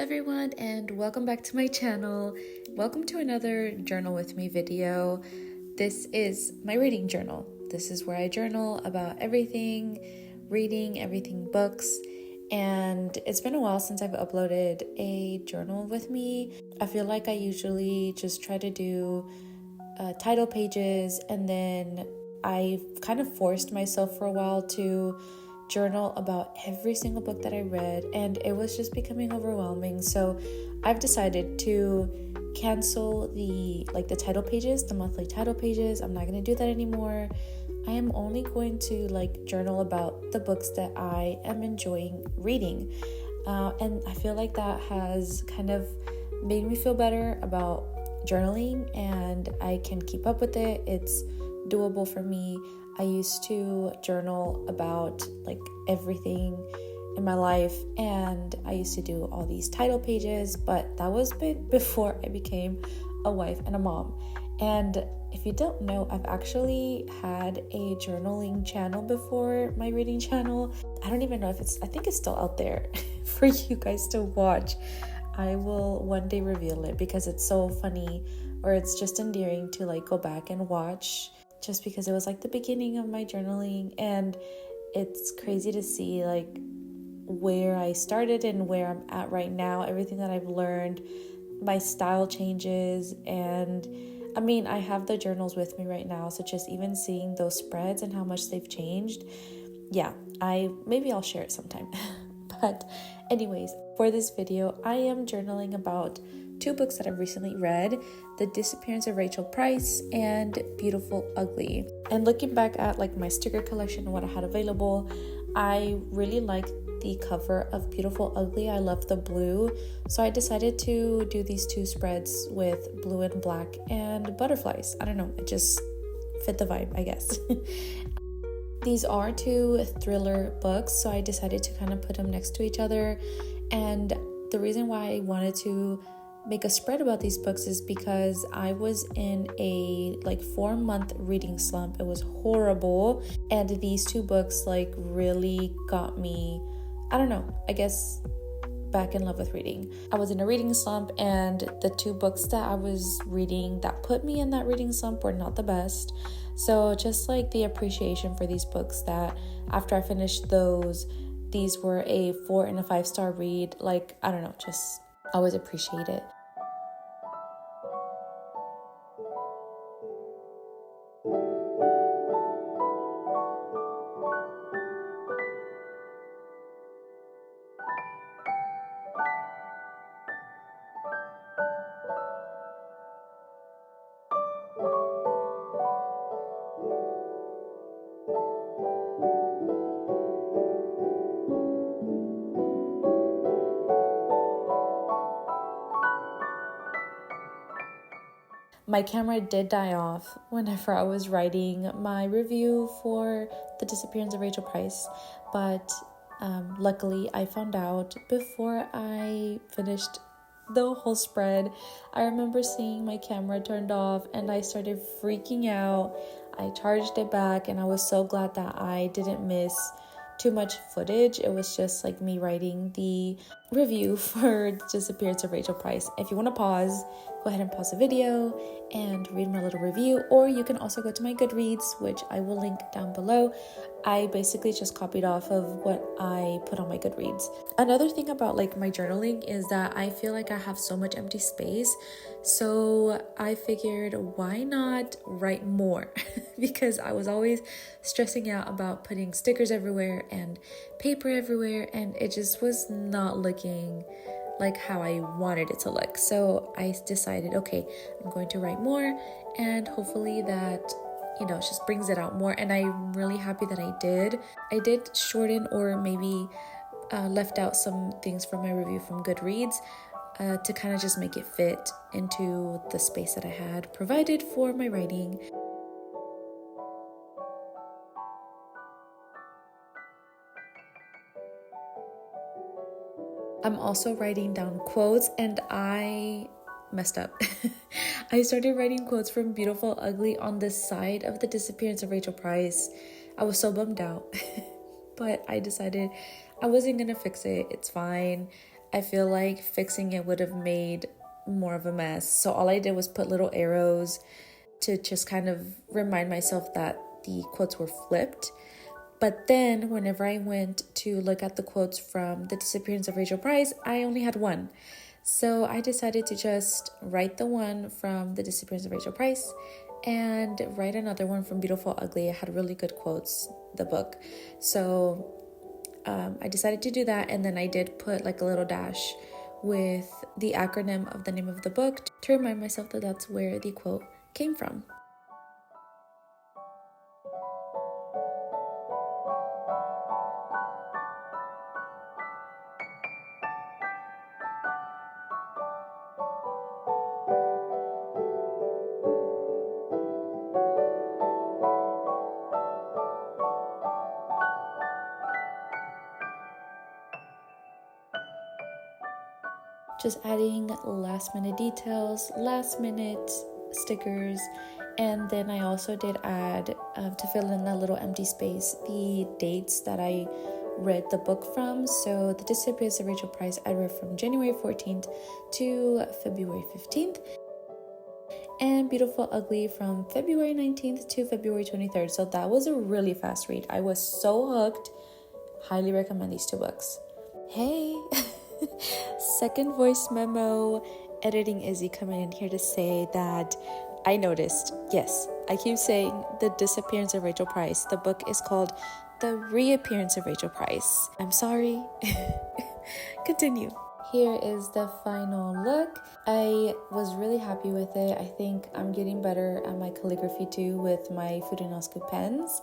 everyone, and welcome back to my channel. Welcome to another Journal With Me video. This is my reading journal. This is where I journal about everything, reading, everything books, and it's been a while since I've uploaded a journal with me. I feel like I usually just try to do title pages, and then I kind of forced myself for a while to journal about every single book that I read, and it was just becoming overwhelming. So I've decided to cancel the title pages, the monthly title pages. I'm not going to do that anymore. I am only going to journal about the books that I am enjoying reading, and I feel like that has kind of made me feel better about journaling, and I can keep up with it. It's doable for me. I used to journal about everything in my life, and I used to do all these title pages, but that was before I became a wife and a mom. And if you don't know, I've actually had a journaling channel before my reading channel. I don't even know if I think it's still out there for you guys to watch. I will one day reveal it because it's so funny, or it's just endearing to go back and watch, just because it was the beginning of my journaling, and it's crazy to see where I started and where I'm at right now, everything that I've learned, my style changes, and I have the journals with me right now, so just even seeing those spreads and how much they've changed, maybe I'll share it sometime. But anyways, for this video, I am journaling about two books that I've recently read: The Disappearance of Rachel Price and Beautiful Ugly. And looking back at my sticker collection and what I had available, I really liked the cover of Beautiful Ugly. I love the blue, so I decided to do these two spreads with blue and black and butterflies. I don't know, it just fit the vibe, I guess. These are two thriller books, so I decided to kind of put them next to each other. And the reason why I wanted to make a spread about these books is because I was in a 4-month reading slump. It was horrible, and these two books really got me, I don't know, I guess back in love with reading. I was in a reading slump, and the two books that I was reading that put me in that reading slump were not the best. So just the appreciation for these books, that after I finished those, these were a 4 and a 5-star read. I don't know, just always appreciate it. My camera did die off whenever I was writing my review for The Disappearance of Rachel Price, but luckily I found out before I finished the whole spread. I remember seeing my camera turned off, and I started freaking out. I charged it back, and I was so glad that I didn't miss too much footage. It was just me writing the review for The Disappearance of Rachel Price. If you want to pause, go ahead and pause the video and read my little review, or you can also go to my Goodreads, which I will link down below. I basically just copied off of what I put on my Goodreads. Another thing about my journaling is that I feel I have so much empty space, so I figured, why not write more? Because I was always stressing out about putting stickers everywhere and paper everywhere, and it just was not looking like how I wanted it to look. So I decided, okay, I'm going to write more, and hopefully that it just brings it out more. And I'm really happy that I did. I did shorten, or maybe left out some things from my review from Goodreads to kind of just make it fit into the space that I had provided for my writing. I'm also writing down quotes, and I messed up. I started writing quotes from Beautiful Ugly on the side of The Disappearance of Rachel Price. I was so bummed out, but I decided I wasn't gonna fix it. It's fine. I feel like fixing it would have made more of a mess. So all I did was put little arrows to just kind of remind myself that the quotes were flipped. But then whenever I went to look at the quotes from The Disappearance of Rachel Price, I only had one. So I decided to just write the one from The Disappearance of Rachel Price and write another one from Beautiful Ugly. It had really good quotes, the book. So I decided to do that, and then I did put like a little dash with the acronym of the name of the book to remind myself that that's where the quote came from. Just adding last minute details, last minute stickers, and then I also did add, to fill in that little empty space, the dates that I read the book from. So The Disappearance of Rachel Price I read from January 14th to February 15th, and Beautiful Ugly from February 19th to February 23rd. So that was a really fast read. I was so hooked. Highly recommend these two books. Hey! Second voice memo, Editing Izzy coming in here to say that I noticed, yes, I keep saying The Disappearance of Rachel Price. The book is called The Reappearance of Rachel Price. I'm sorry. Continue. Here is the final look. I was really happy with it. I think I'm getting better at my calligraphy too with my Fudonosku pens.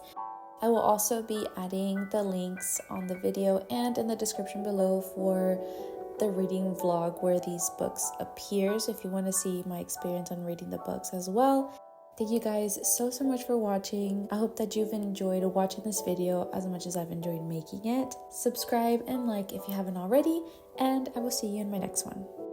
I will also be adding the links on the video and in the description below for the reading vlog where these books appears if you want to see my experience on reading the books as well. Thank you guys so much for watching. I hope that you've enjoyed watching this video as much as I've enjoyed making it. Subscribe and like if you haven't already, and I will see you in my next one.